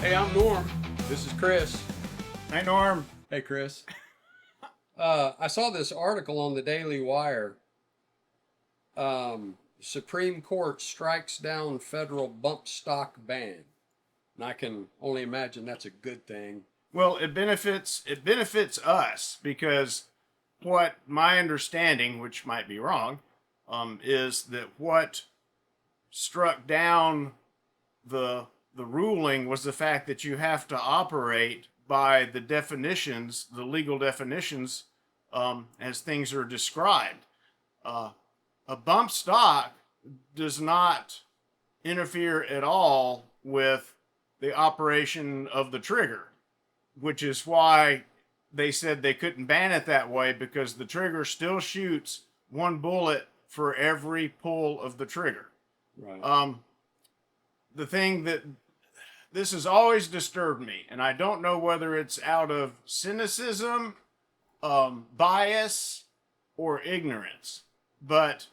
Hey, I'm Norm. This is Chris. Hey, Norm. Hey, Chris. I saw this article on the Daily Wire. Supreme Court strikes down federal bump stock ban. And I can only imagine that's a good thing. Well, it benefits us because what my understanding, which might be wrong, is that what struck down the ruling was the fact that you have to operate by the definitions, the legal definitions, as things are described. A bump stock does not interfere at all with the operation of the trigger, which is why they said they couldn't ban it that way, because the trigger still shoots one bullet for every pull of the trigger. Right. The thing that this has always disturbed me, and I don't know whether it's out of cynicism, bias, or ignorance, but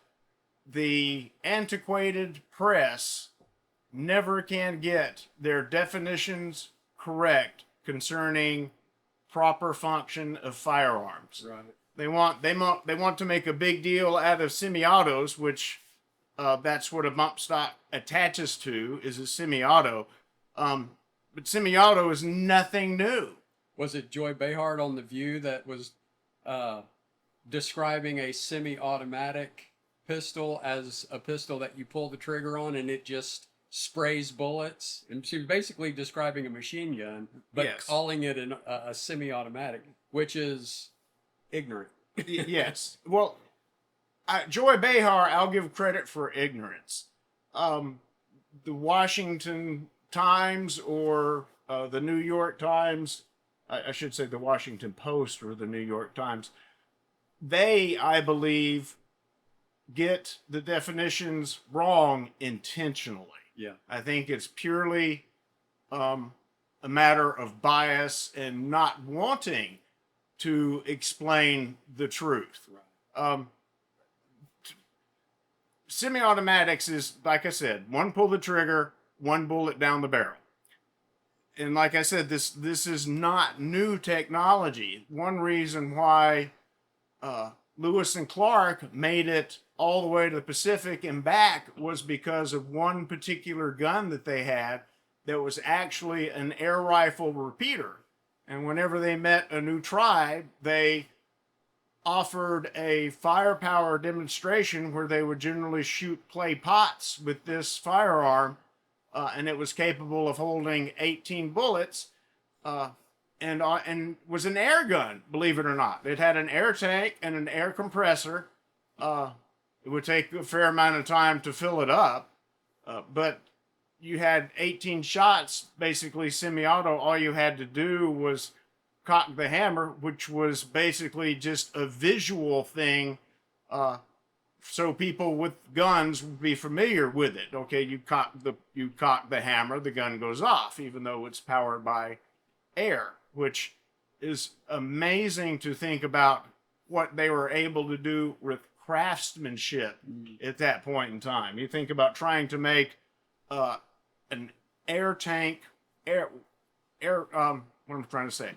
the antiquated press never can get their definitions correct concerning proper function of firearms. Right. They want to make a big deal out of semi-autos, which that's what a bump stock attaches to, is a semi-auto. But semi-auto is nothing new. Was it Joy Behar on The View that was describing a semi-automatic pistol as a pistol that you pull the trigger on and it just sprays bullets? And she was basically describing a machine gun, but Yes. calling it a semi-automatic, which is ignorant. Yes. Well, Joy Behar, I'll give credit for ignorance. The Washington Times or the New York Times, I should say the Washington Post or the New York Times, they, I believe, get the definitions wrong intentionally. Yeah. I think it's purely a matter of bias and not wanting to explain the truth. Right. Semi-automatics is, like I said, one pull the trigger, one bullet down the barrel. And like I said, this is not new technology. One reason why Lewis and Clark made it all the way to the Pacific and back was because of one particular gun that they had that was actually an air rifle repeater. And whenever they met a new tribe, they offered a firepower demonstration where they would generally shoot clay pots with this firearm, and it was capable of holding 18 bullets, and was an air gun, believe it or not. It had an air tank and an air compressor. It would take a fair amount of time to fill it up, but you had 18 shots, basically semi-auto. All you had to do was cock the hammer, which was basically just a visual thing, so people with guns would be familiar with it. Okay, you cock the hammer, the gun goes off, even though it's powered by air, which is amazing to think about what they were able to do with craftsmanship at that point in time. You think about trying to make an air tank, what am I trying to say?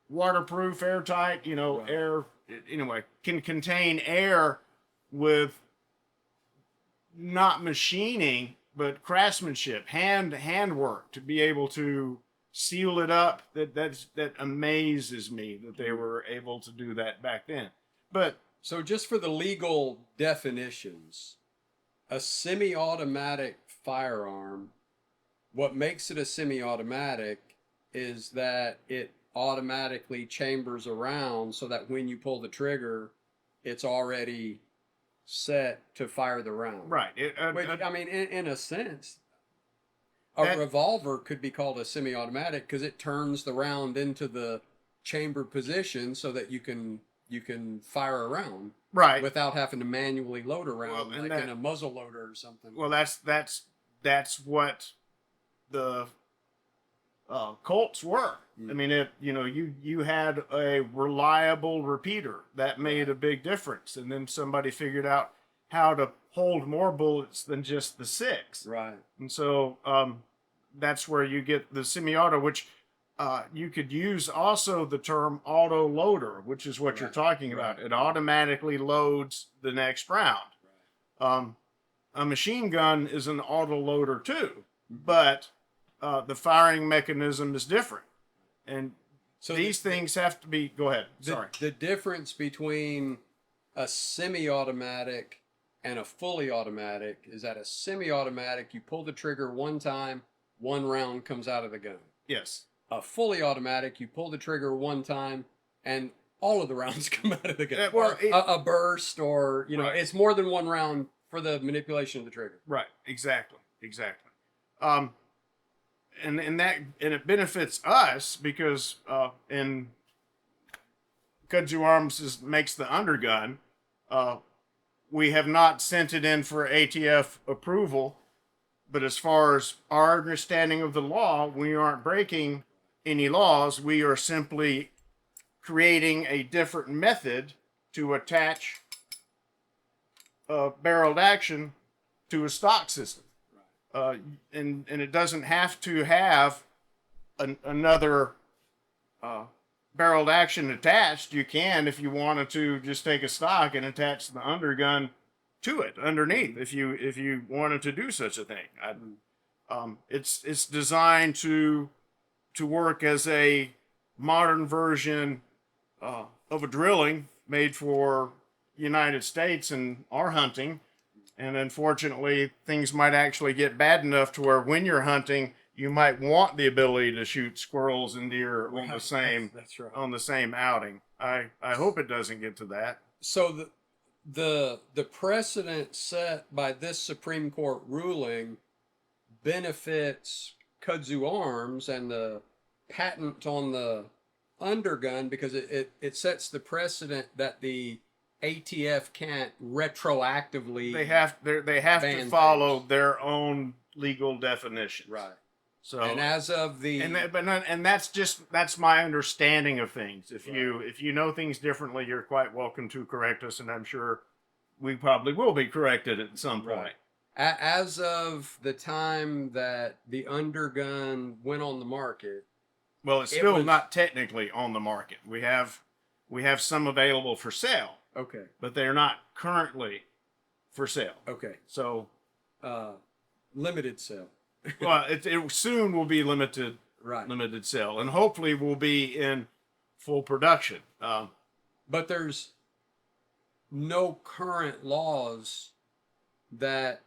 Waterproof, airtight, Right. air, anyway, can contain air with not machining, but craftsmanship, handwork to be able to seal it up. That amazes me that they were able to do that back then. But So just for the legal definitions, a semi-automatic firearm, what makes it a semi-automatic is that it automatically chambers around so that when you pull the trigger, it's already set to fire the round. right, Which, I mean, in a sense, a That- revolver could be called a semi-automatic because it turns the round into the chamber position so that you can fire a round right. without having to manually load a round, Well, and like that- in a muzzle loader or something. Well, that's what the Colts were. I mean, you had a reliable repeater that made a big difference, and then somebody figured out how to hold more bullets than just the 6. Right. And so that's where you get the semi-auto, which you could use also the term auto loader, which is what you're talking about. It automatically loads the next round. A machine gun is an auto loader too, but the firing mechanism is different. And so these things have to be. Go ahead. Sorry. The difference between a semi-automatic and a fully automatic is that a semi-automatic, you pull the trigger one time, one round comes out of the gun. Yes. A fully automatic, you pull the trigger one time, and all of the rounds come out of the gun. Well, a burst, or it's more than one round for the manipulation of the trigger. Right. Exactly. And it benefits us because in Kudzu Arms makes the undergun. We have not sent it in for ATF approval, but as far as our understanding of the law, we aren't breaking any laws. We are simply creating a different method to attach barreled action to a stock system. And it doesn't have to have another barreled action attached. You can, if you wanted to, just take a stock and attach the undergun to it underneath. If you wanted to do such a thing, it's designed to work as a modern version of a drilling made for United States and our hunting. And unfortunately, things might actually get bad enough to where when you're hunting, you might want the ability to shoot squirrels and deer on the same on the same outing. I hope it doesn't get to that. So the precedent set by this Supreme Court ruling benefits Kudzu Arms and the patent on the undergun because it sets the precedent that the ATF can't retroactively. They have to follow their own legal definitions. Right. So and as of the and that's my understanding of things. If you know things differently, you're quite welcome to correct us, and I'm sure we probably will be corrected at some point. Right. As of the time that the undergun went on the market, well, it's still not technically on the market. We have some available for sale. Okay. But they're not currently for sale. Okay. So, limited sale. Well, it soon will be limited sale, and hopefully will be in full production. But there's no current laws that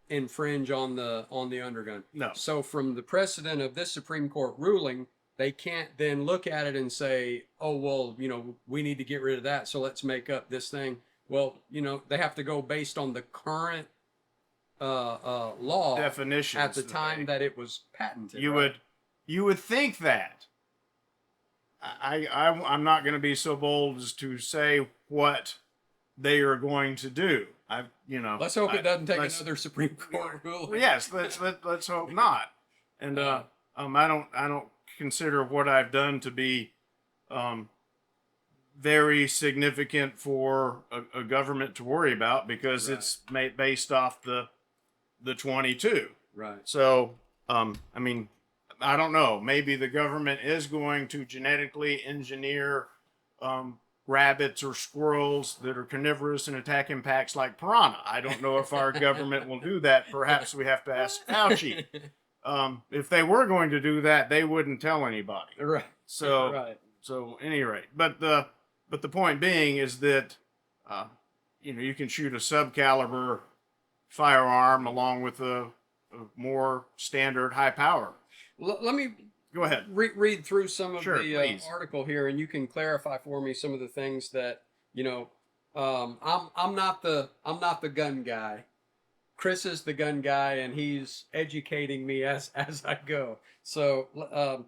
infringe on the undergun. No. So from the precedent of this Supreme Court ruling, they can't then look at it and say, oh, well, we need to get rid of that, so let's make up this thing. Well, they have to go based on the current law definitions at the time that it was patented. You would think that. I'm not going to be so bold as to say what they are going to do. Let's hope it doesn't take another Supreme Court ruling. Yes, let's hope not. And I don't consider what I've done to be very significant for a government to worry about because it's based off the 22. Right. So, I don't know. Maybe the government is going to genetically engineer rabbits or squirrels that are carnivorous and attack in packs like piranha. I don't know if our government will do that. Perhaps we have to ask Fauci. If they were going to do that, they wouldn't tell anybody. Right. So, so at any rate, but the point being is that, you can shoot a subcaliber firearm along with a more standard high power. Let me go ahead. Read through some of the please. article here, and you can clarify for me some of the things that I'm not the gun guy. Chris is the gun guy, and he's educating me as I go. So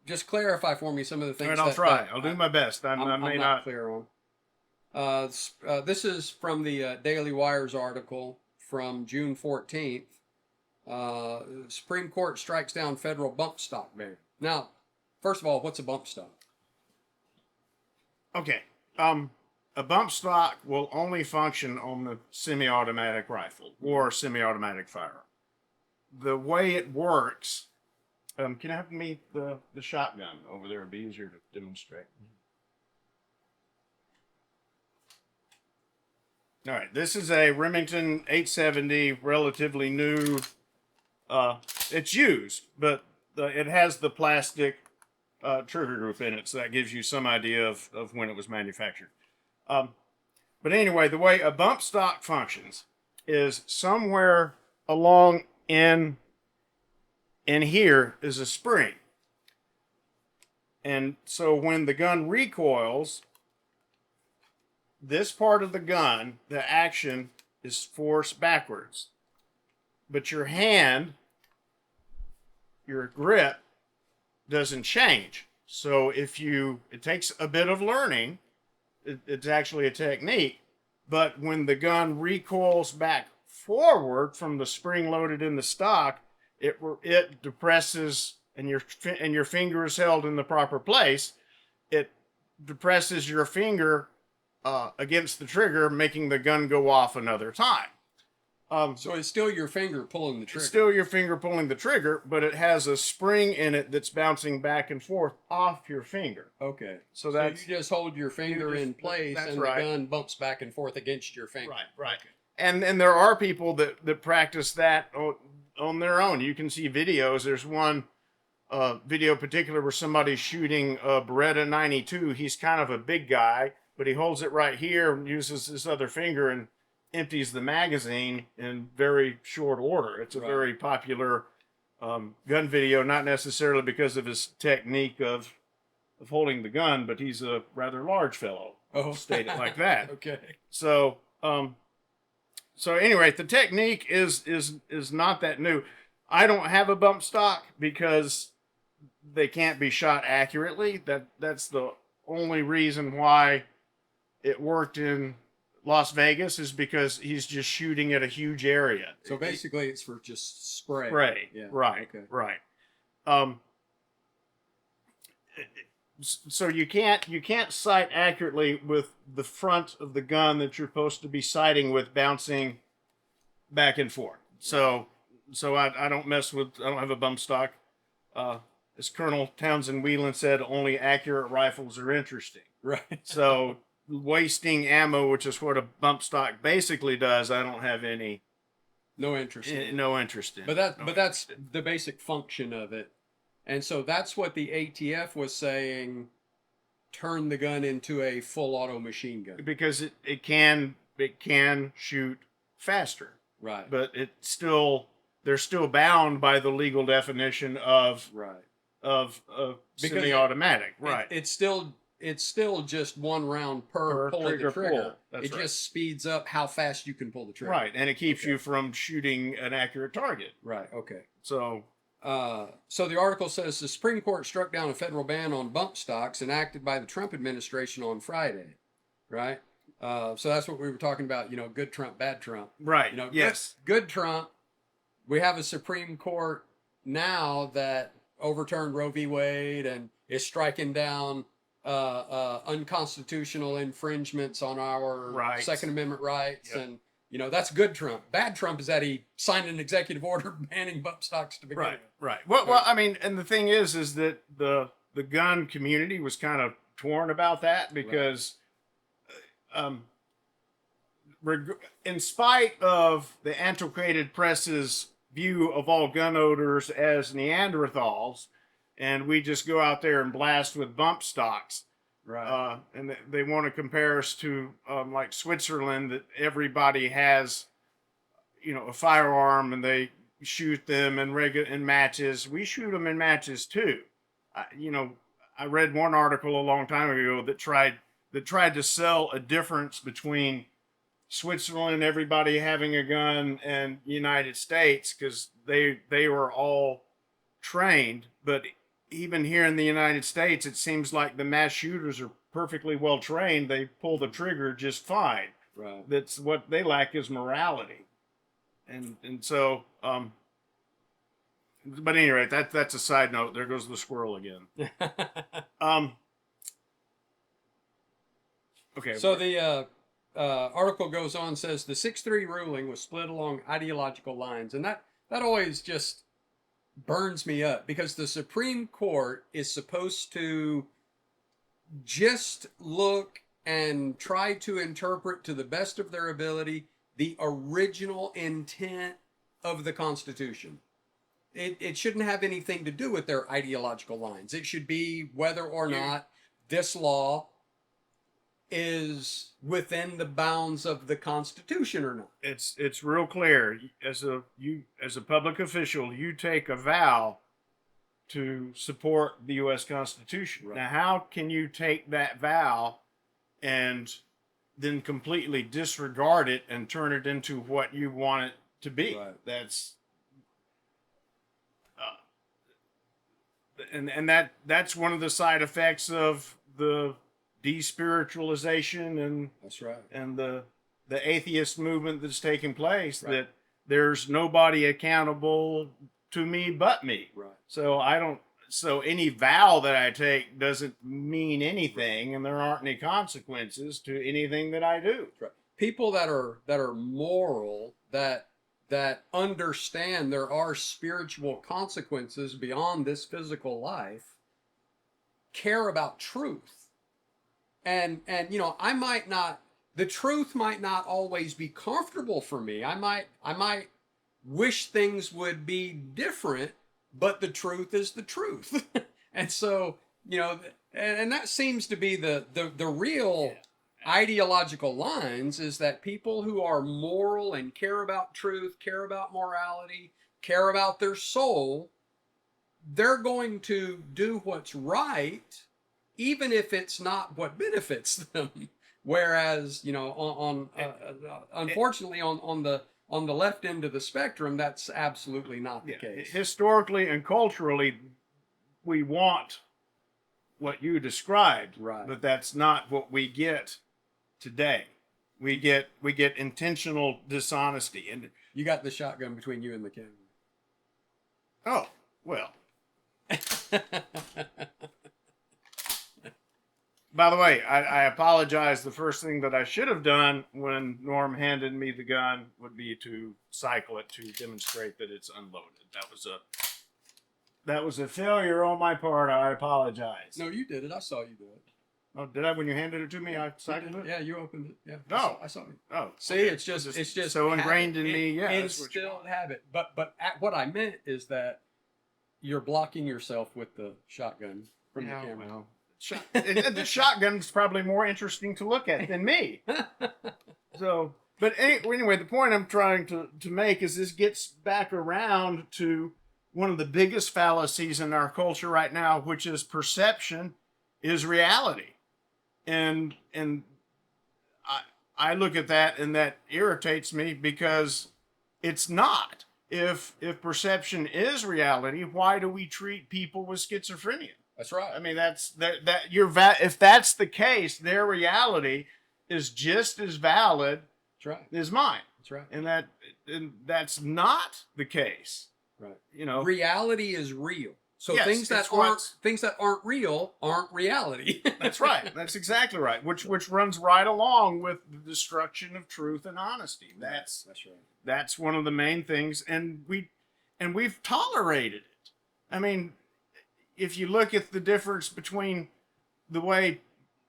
just clarify for me some of the things. And I'll try. I'll do my best. I may not clear on. This is from the Daily Wire's article from June 14th. Supreme Court strikes down federal bump stock ban. Now, first of all, what's a bump stock? Okay. A bump stock will only function on the semi-automatic rifle or semi-automatic firearm. the way it works. Can I have me the shotgun over there? It'd be easier to demonstrate. All right, this is a Remington 870, relatively new. It's used, but it has the plastic trigger group in it, so that gives you some idea of when it was manufactured. But anyway, the way a bump stock functions is somewhere along in here is a spring. And so when the gun recoils, this part of the gun, the action is forced backwards. But your hand, your grip, doesn't change. So it takes a bit of learning. It's actually a technique. But when the gun recoils back forward from the spring loaded in the stock, it depresses, and your finger is held in the proper place. It depresses your finger against the trigger, making the gun go off another time. So it's still your finger pulling the trigger. It's still your finger pulling the trigger, but it has a spring in it that's bouncing back and forth off your finger. Okay. So you just hold your finger in place, and right. The gun bumps back and forth against your finger. Right. Okay. And there are people that practice that on their own. You can see videos. There's one video particular where somebody's shooting a Beretta 92. He's kind of a big guy, but he holds it right here and uses his other finger and empties the magazine in very short order. It's a very popular gun video, not necessarily because of his technique of holding the gun, but he's a rather large fellow. Oh, state it like that. Okay. So anyway, the technique is not that new. I don't have a bump stock because they can't be shot accurately. That's the only reason why it worked in Las Vegas, is because he's just shooting at a huge area. So basically it's for just spray. Spray. Yeah. Right. Okay. Right. So you can't sight accurately with the front of the gun that you're supposed to be sighting with bouncing back and forth. So I don't mess with. I don't have a bump stock. As Colonel Townsend Whelan said, only accurate rifles are interesting. Right. So wasting ammo, which is what a bump stock basically does, I don't have no interest in. No interest in. But that's the basic function of it. And so that's what the ATF was saying, turn the gun into a full auto machine gun. Because it can shoot faster. Right. But they're still bound by the legal definition of semi-automatic. Right. It's still just one round per pull of the trigger. It just speeds up how fast you can pull the trigger. Right, and it keeps you from shooting an accurate target. Right. Okay. So the article says the Supreme Court struck down a federal ban on bump stocks enacted by the Trump administration on Friday. Right. So that's what we were talking about. Good Trump, bad Trump. Right. Yes. Good Trump. We have a Supreme Court now that overturned Roe v. Wade and is striking down unconstitutional infringements on our Second Amendment rights. Yep. And that's good Trump. Bad Trump is that he signed an executive order banning bump stocks to begin with. Right. Well, I mean, and the thing is that the gun community was kind of torn about that because in spite of the antiquated press's view of all gun owners as Neanderthals, and we just go out there and blast with bump stocks. Right. And they want to compare us to like Switzerland, that everybody has, a firearm and they shoot them in matches. We shoot them in matches too. I read one article a long time ago that tried to sell a difference between Switzerland, everybody having a gun, and United States, because they were all trained, but even here in the United States, it seems like the mass shooters are perfectly well trained. They pull the trigger just fine. Right. That's what they lack is morality. And so, but anyway, that's a side note. There goes the squirrel again. Okay. So the article goes on, says the 6-3 ruling was split along ideological lines, and that always just burns me up, because the Supreme Court is supposed to just look and try to interpret to the best of their ability the original intent of the Constitution. It shouldn't have anything to do with their ideological lines. It should be whether or not this law is within the bounds of the Constitution or not. It's real clear. As a public official, you take a vow to support the U.S. Constitution. Right. Now, how can you take that vow and then completely disregard it and turn it into what you want it to be? Right. That's one of the side effects of the despiritualization and That's right. and the atheist movement that's taking place. Right. That there's nobody accountable to me but me. Right. So I don't. So any vow that I take doesn't mean anything, and there aren't any consequences to anything that I do. Right. People that are moral, that understand there are spiritual consequences beyond this physical life, care about truth. And you know, the truth might not always be comfortable for me. I might wish things would be different, but the truth is the truth. And so, you know, and that seems to be the real ideological lines, is that people who are moral and care about truth, care about morality, care about their soul, they're going to do what's right, even if it's not what benefits them. Whereas, you know, unfortunately, on the left end of the spectrum, that's absolutely not the case. Historically and culturally, we want what you described, Right. but that's not what we get today. We get intentional dishonesty. And You got the shotgun between you and the camera. oh, well. By the way, I apologize. The first thing that I should have done when Norm handed me the gun would be to cycle it to demonstrate that it's unloaded. That was a failure on my part. I apologize. No, you did it. I saw you do it. Oh, did I? When you handed it to me, I cycled it? Yeah, you opened it. Yeah. No. I saw it. Oh, See, okay. it's just so ingrained in me. Yeah, instilled habit. But what I meant is that you're blocking yourself with the shotgun from the camera. Well, the shotgun's probably more interesting to look at than me. So, but anyway, the point I'm trying to make is this gets back around to one of the biggest fallacies in our culture right now, which is perception is reality. And I look at that and that irritates me, because it's not. If perception is reality, why do we treat people with schizophrenia? That's right. I mean, if that's the case, their reality is just as valid That's right. as mine. That's right. And that's not the case. Right. You know, reality is real. So Yes, things that aren't real aren't reality. that's right. That's exactly right. Which runs right along with the destruction of truth and honesty. That's right. That's one of the main things, and we've tolerated it. I mean, if you look at the difference between the way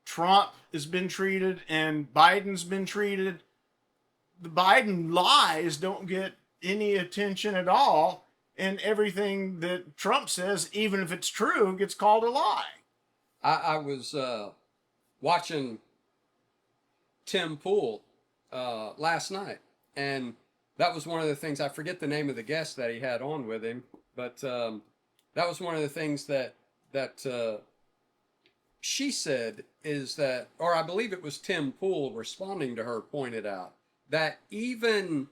Trump has been treated and Biden's been treated, the Biden lies don't get any attention at all, and everything that Trump says, even if it's true, gets called a lie. I was watching Tim Pool last night, and that was one of the things. I forget the name of the guest that he had on with him, but that was one of the things that she said, is that, or I believe it was Tim Pool responding to her, pointed out that even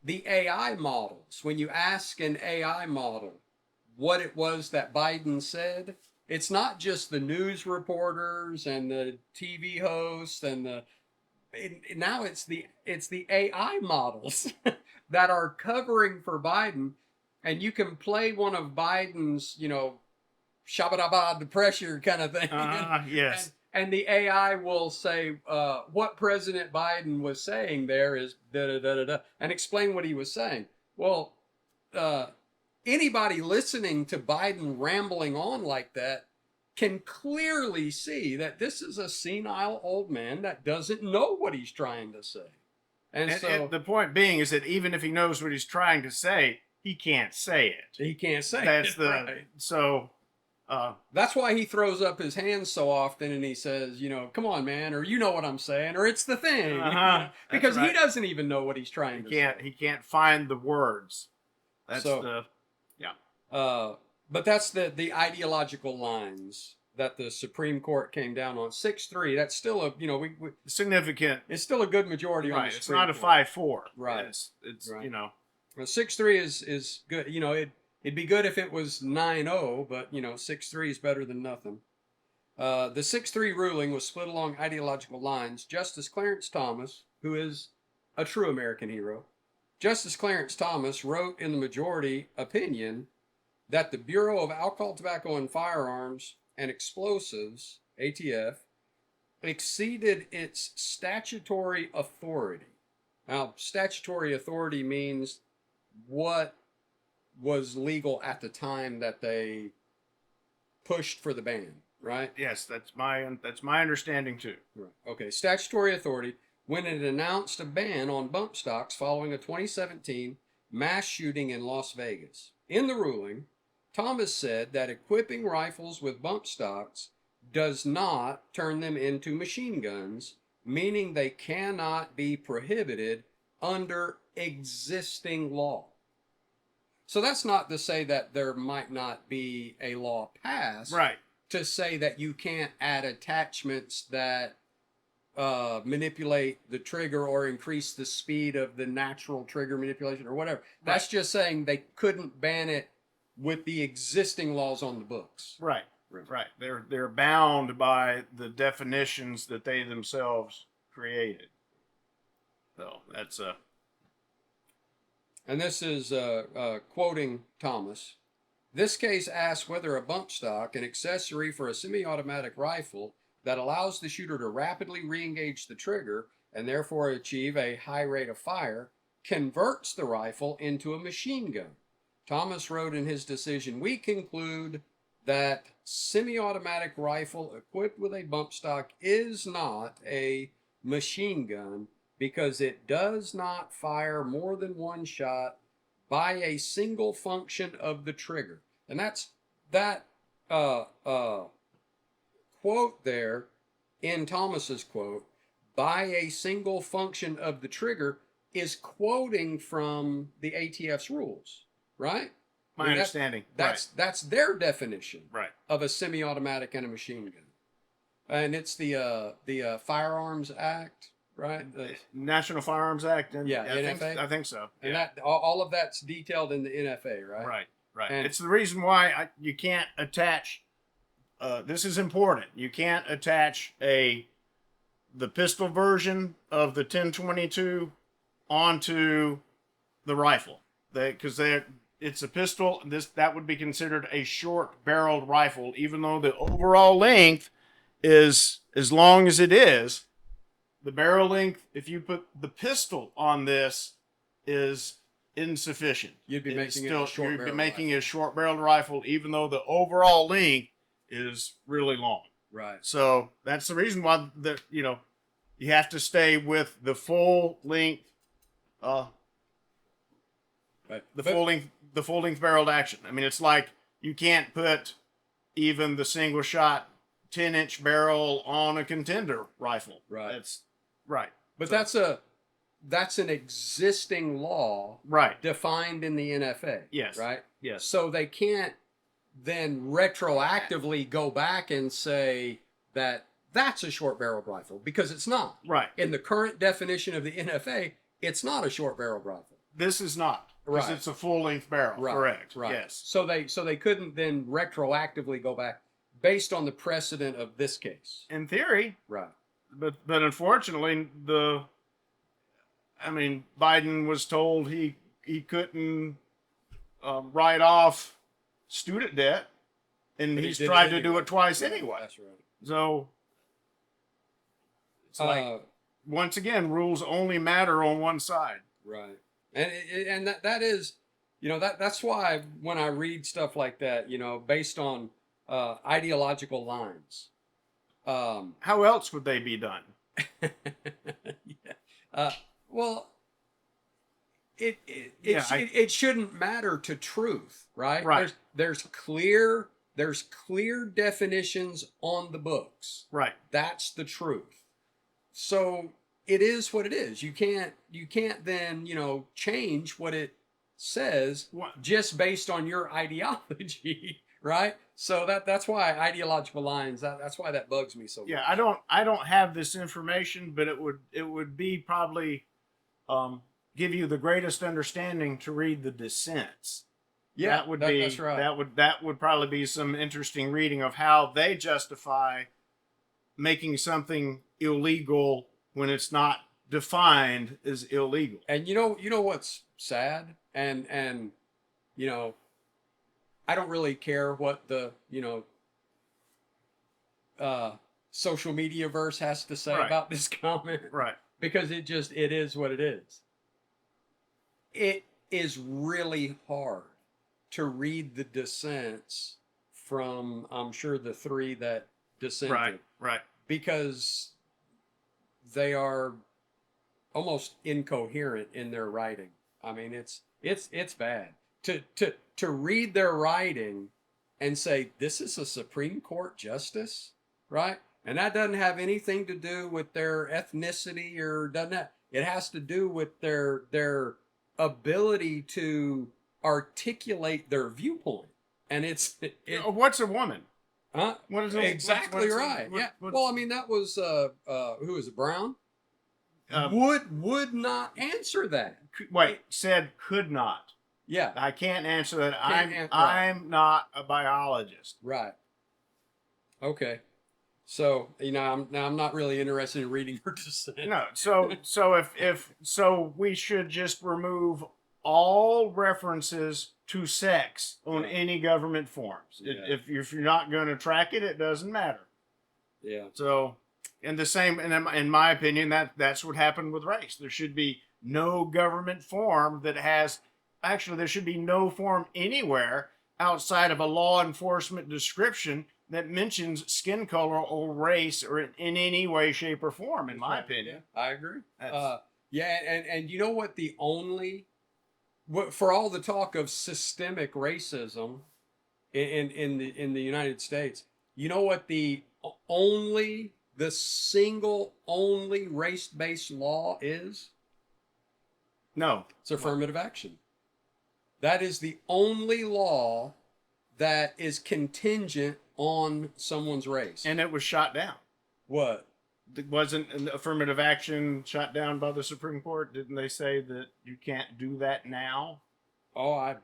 the AI models, when you ask an AI model what it was that Biden said, it's not just the news reporters and the TV hosts and now it's the AI models that are covering for Biden. And you can play one of Biden's, you know, shabba the pressure kind of thing. Yes. And the AI will say, what President Biden was saying there is da-da-da-da-da, and explain what he was saying. Well, anybody listening to Biden rambling on like that can clearly see that this is a senile old man that doesn't know what he's trying to say. And so the point being is that even if he knows what he's trying to say, he can't say it. he can't say That's it. the Right. so. That's why he throws up his hands so often and he says, come on, man, or you know what I'm saying, or it's the thing. Because right. he doesn't even know what he's trying to say. He can't find the words. That's So, but that's the ideological lines that the Supreme Court came down on. 6-3, that's still a, significant. it's still a good majority on the It's Supreme not a Court. 5-4. Right. It's Right. 6-3 is good. It'd be good if it was 9-0, but 6-3 is better than nothing. The 6-3 ruling was split along ideological lines. Justice Clarence Thomas, who is a true American hero, Justice Clarence Thomas wrote in the majority opinion that the Bureau of Alcohol, Tobacco, and Firearms and Explosives, ATF, exceeded its statutory authority. Now, statutory authority means what was legal at the time that they pushed for the ban, right? Yes, that's my understanding too. Right. Okay, statutory authority when it announced a ban on bump stocks following a 2017 mass shooting in Las Vegas. In the ruling, Thomas said that equipping rifles with bump stocks does not turn them into machine guns, meaning they cannot be prohibited under existing law. So that's not to say that there might not be a law passed. Right. To say that you can't add attachments that manipulate the trigger or increase the speed of the natural trigger manipulation or whatever. That's just saying they couldn't ban it with the existing laws on the books. Right. They're bound by the definitions that they themselves created. So that's And this is quoting Thomas. This case asks whether a bump stock, an accessory for a semi-automatic rifle that allows the shooter to rapidly re-engage the trigger and therefore achieve a high rate of fire, converts the rifle into a machine gun. Thomas wrote in his decision, we conclude that semi-automatic rifle equipped with a bump stock is not a machine gun because it does not fire more than one shot by a single function of the trigger. And that's that quote there in Thomas's quote, by a single function of the trigger, is quoting from the ATF's rules, right? my understanding. That's their definition Right. of a semi-automatic and a machine gun. And it's the Firearms Act, right? National Firearms Act. And Yeah, I NFA? think so. And Yeah. that all of that's detailed in the NFA, right? Right. And- It's the reason why you can't attach. This is important. You can't attach the pistol version of the 1022 onto the rifle, because it's a pistol. That would be considered a short-barreled rifle, even though the overall length is as long as it is. The barrel length, if you put the pistol on this, is insufficient. You'd be It's making it a short you'd be barrel making rifle. a short-barreled rifle, even though the overall length is really long. Right. So that's the reason why you have to stay with the full length, Right. the full length barreled action. I mean, it's like you can't put even the single shot 10-inch barrel on a contender rifle. Right. That's right. But So- that's an existing law right. defined in the NFA. Yes. Right? Yes. So they can't then retroactively go back and say that that's a short barreled rifle because it's not. Right. In the current definition of the NFA, it's not a short barreled rifle. This is not. Because Right. it's a full length barrel. Right. Correct. Right. Yes. So they couldn't then retroactively go back based on the precedent of this case. In theory, Right. but unfortunately, Biden was told he couldn't write off student debt, and But he he's did it tried to do anyway. it twice anyway. That's right. So it's like once again, rules only matter on one side. Right. And that is, that's why when I read stuff like that, based on ideological lines, How else would they be done? yeah. uh, well, Yeah, it shouldn't matter to truth, right? right, There's clear definitions on the books. right. That's the truth. So it is what it is. You can't then, change what it says What? just based on your ideology, right? So that's why ideological lines, that's why that bugs me so much. Yeah, I don't have this information, but it would be probably um, give you the greatest understanding to read the dissents. Yeah, That would be that's right. that would probably be some interesting reading of how they justify making something illegal when it's not defined as illegal. And you know what's sad? And you know, I don't really care what the, uh social media verse has to say Right. about this comment, Right. because it is what it is. It is really hard to read the dissents from, I'm sure, the three that dissented, Right. Right. because they are almost incoherent in their writing. I mean, it's bad to read their writing and say this is a Supreme Court justice, right? And that doesn't have anything to do with their ethnicity, or doesn't that? It has to do with their ability to articulate their viewpoint. And What's a woman? huh? What is it? Exactly what's- right. what- Yeah. what's- Well, I mean, that was who was it? Brown Um, would not answer that. wait, said could not. Yeah. I can't answer that. Right. I'm not a biologist. Right. Okay. So I'm not really interested in reading her dissent. No. So we should just remove all references to sex on Yeah. any government forms. Yeah. If you're not going to track it, it doesn't matter. Yeah. So, and the same, and in my opinion, that's what happened with race. There should be no government form that has. Actually, there should be no form anywhere outside of a law enforcement description that mentions skin color or race or in any way, shape, or form. In my opinion, Yeah, I agree. That's- Yeah, and you know what? For all the talk of systemic racism in the United States, you know what the single only race-based law is? no. It's affirmative action. That is the only law that is contingent on someone's race. And it was shot down. What? It wasn't an affirmative action shot down by the Supreme Court? Didn't they say that you can't do that now? Oh, I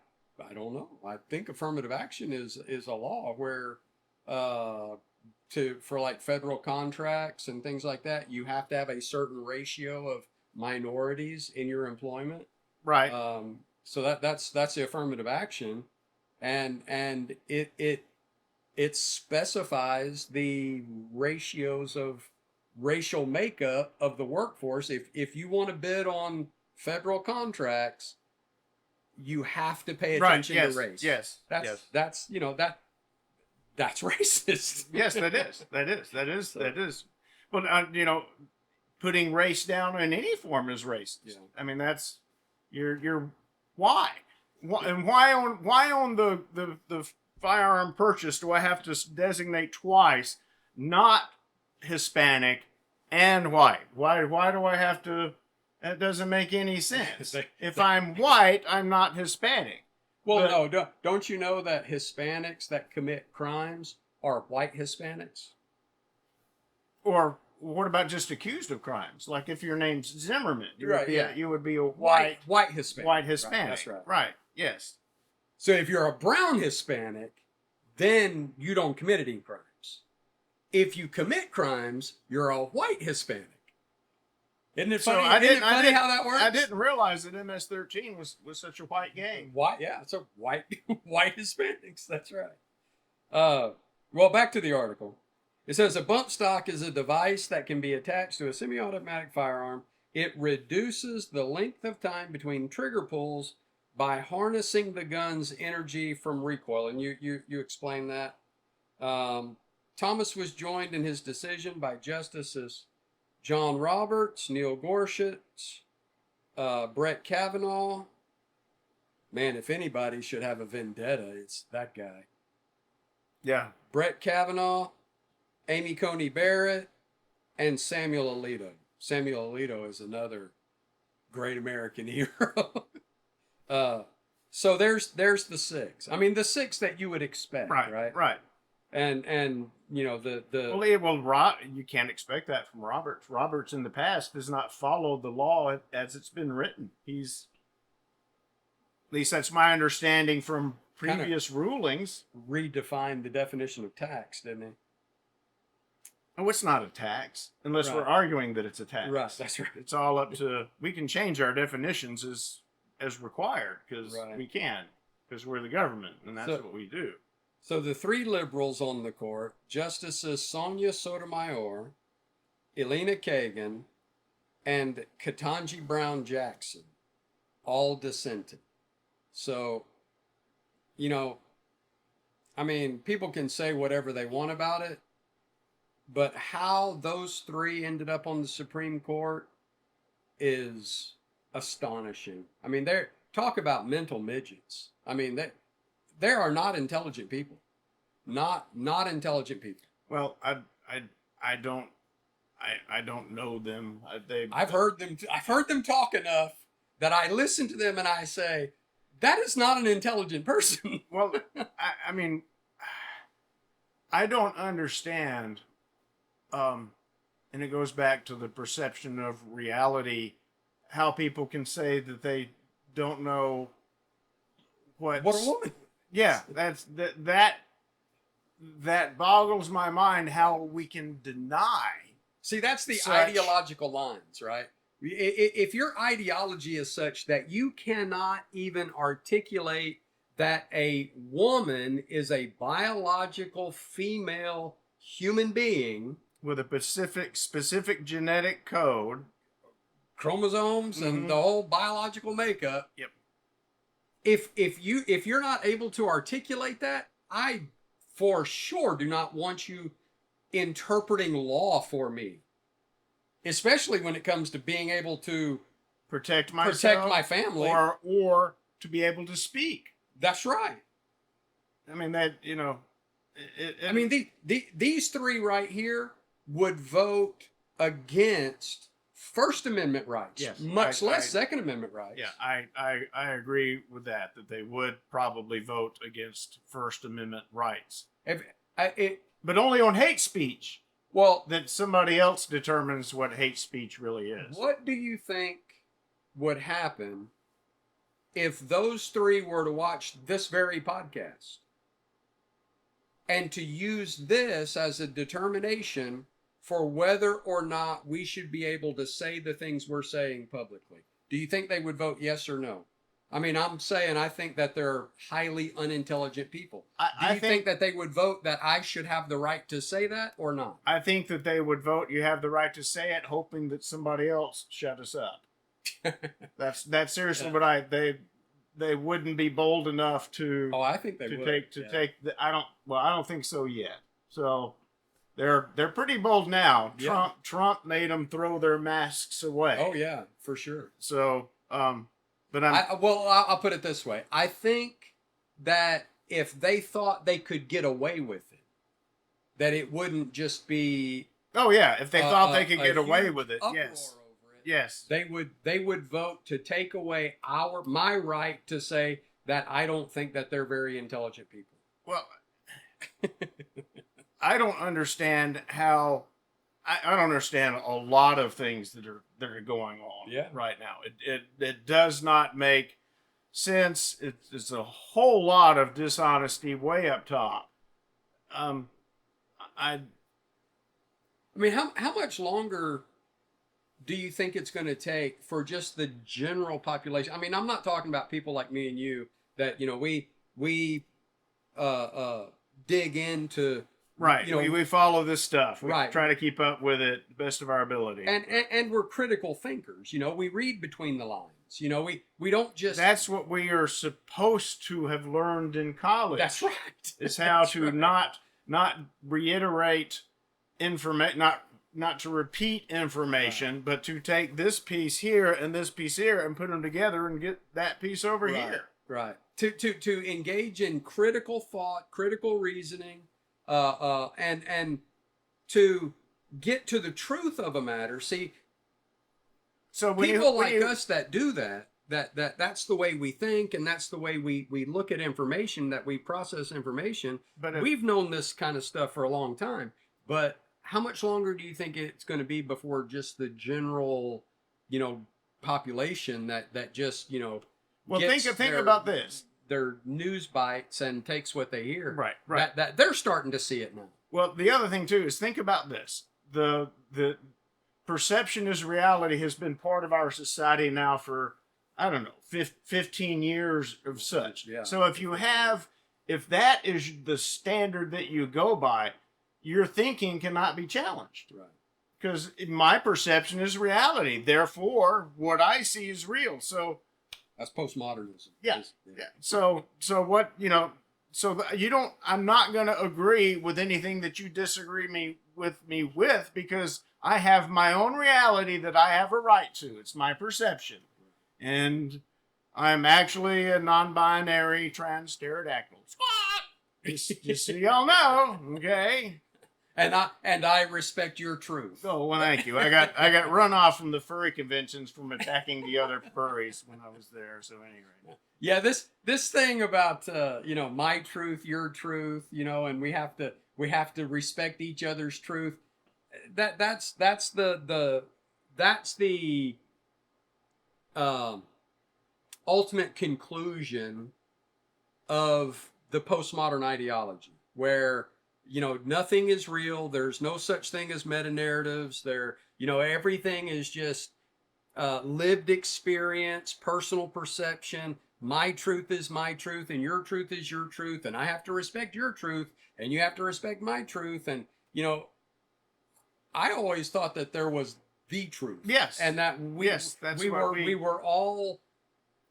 don't know. I think affirmative action is a law where for like federal contracts and things like that, you have to have a certain ratio of minorities in your employment. Right. So that's the affirmative action, and it specifies the ratios of racial makeup of the workforce. If you want to bid on federal contracts, you have to pay attention yes, to race. Yes. That's yes. that's racist. Yes, that is. But putting race down in any form is racist. Yeah. I mean, that's you're why? And why on the firearm purchase do I have to designate twice not Hispanic and white? Why do I have to? That doesn't make any sense. If I'm white, I'm not Hispanic. Well, no, don't you know that Hispanics that commit crimes are white Hispanics? Or what about just accused of crimes? Like if your name's Zimmerman, you would be a White Hispanic. white Hispanic. Right, that's right. Right. Yes. So if you're a brown Hispanic, then you don't commit any crimes. If you commit crimes, you're a white Hispanic. Isn't it funny? Isn't it funny how that works? I didn't realize that MS-13 was such a white gang. White, yeah, it's a white Hispanics. That's right. Well, back to the article. It says a bump stock is a device that can be attached to a semi-automatic firearm. It reduces the length of time between trigger pulls by harnessing the gun's energy from recoil. And you explain that. Thomas was joined in his decision by Justices John Roberts, Neil Gorsuch, Brett Kavanaugh. Man, if anybody should have a vendetta, it's that guy. Yeah. Brett Kavanaugh, Amy Coney Barrett, and Samuel Alito. Samuel Alito is another great American hero. So there's the six. I mean, the six that you would expect, right? Right. And you know you can't expect that from Roberts. Roberts in the past does not follow the law as it's been written. At least that's my understanding from previous rulings. Redefined the definition of tax, didn't he? Oh, it's not a tax unless we're arguing that it's a tax. Right, that's right. It's all up to, we can change our definitions as required because we can, because we're the government and that's what we do. So the three liberals on the court, Justices Sonia Sotomayor, Elena Kagan, and Ketanji Brown Jackson, all dissented. So, you know, I mean, people can say whatever they want about it, but how those three ended up on the Supreme Court is astonishing. I mean, talk about mental midgets. I mean, there are not intelligent people. Not intelligent people. Well, I don't know them. I've heard them talk enough that I listen to them and I say, that is not an intelligent person. Well, I mean, I don't understand. And it goes back to the perception of reality, how people can say that they don't know what a woman. Yeah, that boggles my mind how we can deny. See, that's the ideological lines, right? If your ideology is such that you cannot even articulate that a woman is a biological female human being with a specific genetic code, chromosomes, and the whole biological makeup. Yep. If you're not able to articulate that, I for sure do not want you interpreting law for me, especially when it comes to being able to protect my family, or to be able to speak. That's right. I mean that I mean these three right here would vote against First Amendment rights, much less Second Amendment rights. Yeah, I agree with that they would probably vote against First Amendment rights. But only on hate speech. Well, that somebody else determines what hate speech really is. What do you think would happen if those three were to watch this very podcast and to use this as a determination for whether or not we should be able to say the things we're saying publicly? Do you think they would vote yes or no? I mean, I'm saying I think that they're highly unintelligent people. Do you think that they would vote that I should have the right to say that or not? I think that they would vote you have the right to say it, hoping that somebody else shut us up. That's seriously what they wouldn't be bold enough to. Oh, I think they would. Take the. I don't think so yet. So they're pretty bold now. Yeah. Trump made them throw their masks away. Oh yeah, for sure. So but I'll put it this way. I think that if they thought they could get away with it, that it wouldn't just be. Oh yeah, if they thought they could get away with it, yes. Yes. They would vote to take away my right to say that I don't think that they're very intelligent people. Well, I don't understand how. I don't understand a lot of things that are going on right now. It does not make sense. It's a whole lot of dishonesty way up top. I mean, how much longer do you think it's going to take for just the general population? I mean, I'm not talking about people like me and you that we dig into. Right. We follow this stuff. We right. try to keep up with it the best of our ability. And we're critical thinkers. We read between the lines. definitions. You know, we don't just. That's what we are supposed to have learned in college. That's right. Is how That's to right. not reiterate information, not to repeat information, Right. but to take this piece here and this piece here and put them together and get that piece over Right. here. Right. To engage in critical thought, critical reasoning, and to get to the truth of a matter. See, So when people when like us that do that's the way we think, and that's the way we look at information, that we process information. But if, We've known this kind of stuff for a long time, but how much longer do you think it's going to be before just the general, population that just, well, gets think about this. their news bites and takes what they hear? Right. That they're starting to see it now. Well, the other thing too is think about this. The perception is reality has been part of our society now for, I don't know, 15 years of such. Yeah. So if that is the standard that you go by, your thinking cannot be challenged. Right. Because my perception is reality. Therefore, what I see is real. So That's postmodernism. yeah. So what, you don't, I'm not going to agree with anything that you disagree with me with, because I have my own reality that I have a right to. It's my perception. And I'm actually a non-binary trans pterodactyl. Just so y'all know, okay? And I respect your truth. Oh, well, thank you. I got run off from the furry conventions from attacking the other furries when I was there. So anyway. Yeah, this thing about my truth, your truth, and we have to respect each other's truth. That's the ultimate conclusion of the postmodern ideology, where nothing is real. There's no such thing as meta narratives. Everything is just lived experience, personal perception. My truth is my truth, and your truth is your truth, and I have to respect your truth, and you have to respect my truth. And I always thought that there was the truth. Yes. And that we were all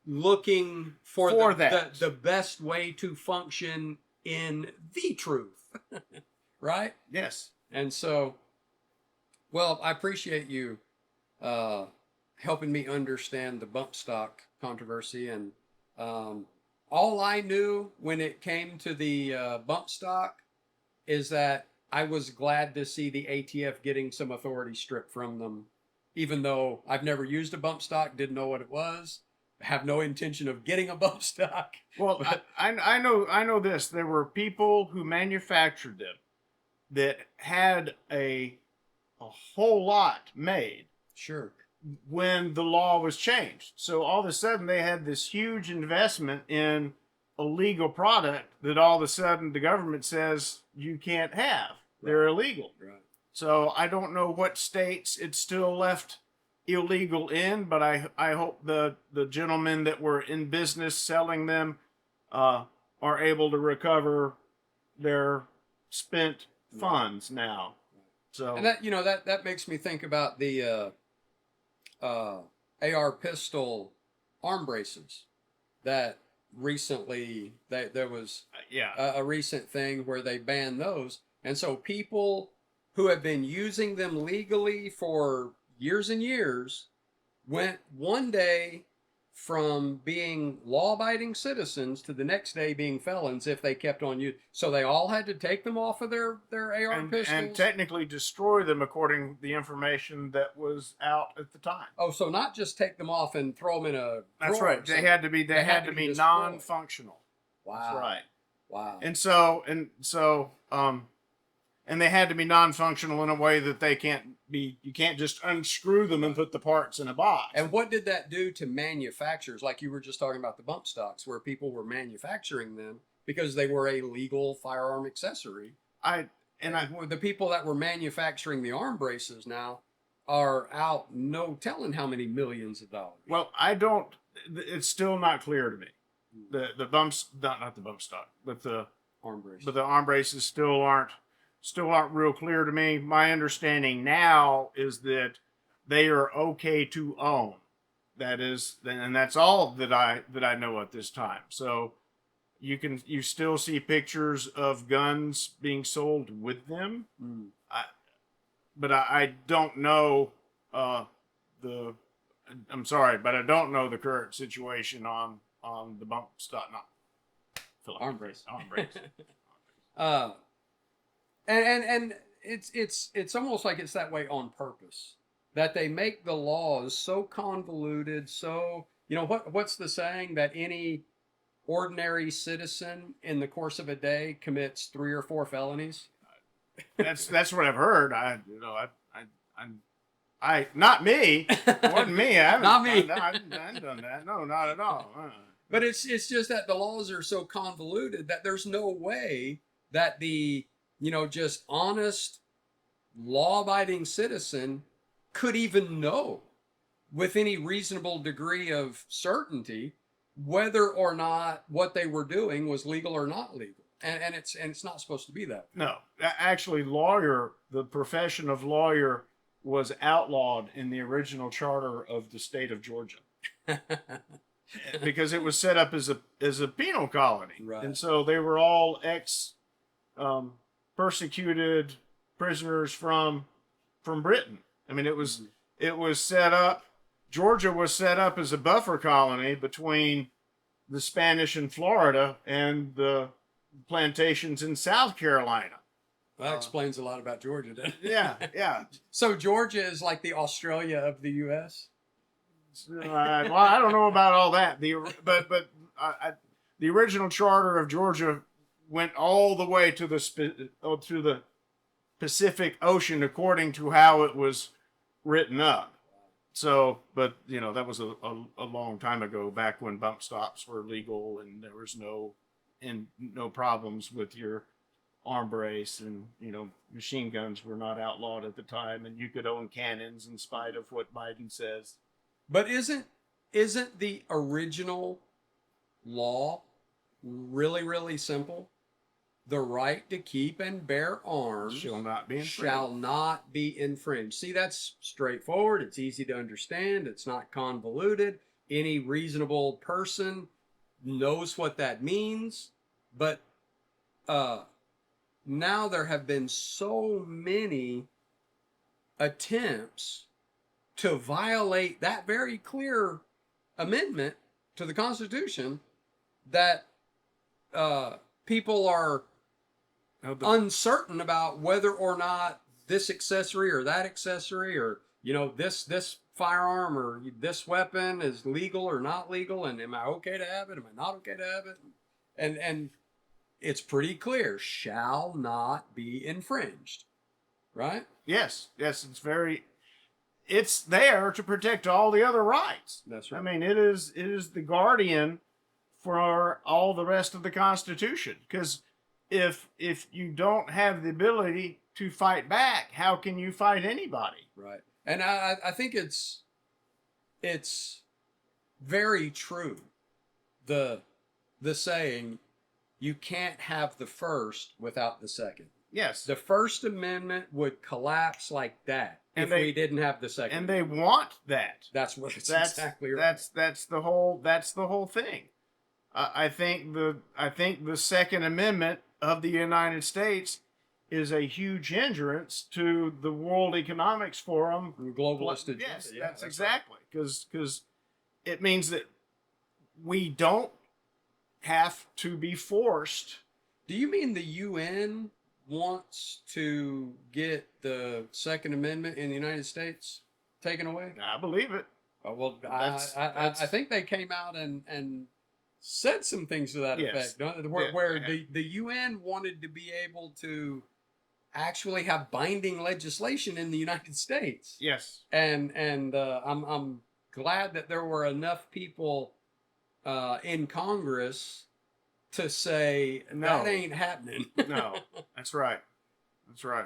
looking for the best way to function in the truth. Right? Yes. And so, well, I appreciate you helping me understand the bump stock controversy. And all I knew when it came to the bump stock is that I was glad to see the ATF getting some authority stripped from them, even though I've never used a bump stock, didn't know what it was, have no intention of getting a bump stock. Well, but I know this. There were people who manufactured them that had a whole lot made. Sure. When the law was changed. So all of a sudden they had this huge investment in a legal product that all of a sudden the government says you can't have. Right. They're illegal. Right. So I don't know what states it's still left illegal in, but I hope the gentlemen that were in business selling them are able to recover their spent funds now. So and that makes me think about the AR pistol arm braces that recently there was a recent thing where they banned those, and so people who have been using them legally for years and years went one day from being law-abiding citizens to the next day being felons if they kept on using. So they all had to take them off of their AR pistols and technically destroy them according to the information that was out at the time. Oh, so not just take them off and throw them in a That's right. They had to be non-functional. Wow. That's right. Wow. And so and they had to be non-functional in a way that you can't just unscrew them and put the parts in a box. And what did that do to manufacturers? Like you were just talking about the bump stocks, where people were manufacturing them because they were a legal firearm accessory. The people that were manufacturing the arm braces now are out no telling how many millions of dollars. Well, it's still not clear to me. Not the bump stock, but the arm braces. But the arm braces still aren't real clear to me. My understanding now is that they are okay to own. and that's all that I know at this time. So you still see pictures of guns being sold with them. Mm. But I don't know the. I'm sorry, but I don't know the current situation on the bump stop. Not Arm brace. Arm brace. uh, and it's almost like it's that way on purpose, that they make the laws so convoluted. So what's the saying, that any ordinary citizen in the course of a day commits 3 or 4 felonies? That's what I've heard. I not me. It wasn't me. I haven't, Not me. I haven't done that. No, not at all. But it's just that the laws are so convoluted that there's no way that the just honest, law-abiding citizen could even know with any reasonable degree of certainty whether or not what they were doing was legal or not legal. And it's not supposed to be that. No, actually, the profession of lawyer was outlawed in the original charter of the state of Georgia. Because it was set up as a penal colony, Right. And so they were all persecuted prisoners from Britain. I mean, it was set up. Georgia was set up as a buffer colony between the Spanish in Florida and the plantations in South Carolina. That explains a lot about Georgia, doesn't it? Yeah. So Georgia is like the Australia of the U.S.? Well, I don't know about all that. But the original charter of Georgia went all the way to the Pacific Ocean according to how it was written up. So, but that was a long time ago, back when bump stops were legal and there was no problems with your arm brace, and machine guns were not outlawed at the time, and you could own cannons in spite of what Biden says. But isn't the original law really, really simple? The right to keep and bear arms Shall not be infringed. Shall not be infringed. See, that's straightforward. It's easy to understand. It's not convoluted. Any reasonable person knows what that means. But now there have been so many attempts to violate that very clear amendment to the Constitution that people are uncertain about whether or not this accessory or that accessory, or this firearm or this weapon is legal or not legal, and am I okay to have it? Am I not okay to have it? And it's pretty clear, shall not be infringed, right? Yes, it's there to protect all the other rights. That's right. I mean, it is the guardian for all the rest of the Constitution. Because if you don't have the ability to fight back, how can you fight anybody? Right. And I think it's very true. The saying, you can't have the first without the second. Yes. The First Amendment would collapse like that if we didn't have the second. And they want that. That's exactly right. That's the whole thing. I think the Second Amendment of the United States is a huge hindrance to the World Economics Forum. Globalist agenda. Yes, that's exactly. Because it means that we don't have to be forced. Do you mean the UN wants to get the Second Amendment in the United States taken away? I believe it. Well, I think they came out and said some things to that effect, where the UN wanted to be able to actually have binding legislation in the United States. Yes. And I'm glad that there were enough people in Congress to say, that ain't happening. No, that's right. That's right.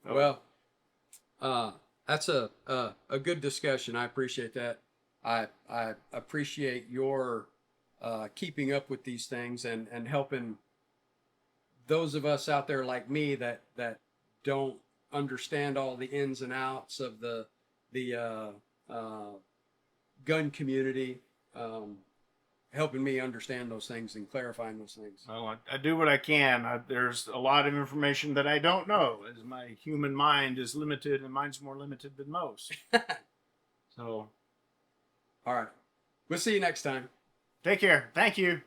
Oh. Well, that's a good discussion. I appreciate that. I appreciate your keeping up with these things and helping those of us out there like me that don't understand all the ins and outs of the gun community, helping me understand those things and clarifying those things. Well, I do what I can. There's a lot of information that I don't know, as my human mind is limited, and mine's more limited than most. So, All right. We'll see you next time. take care. Thank you.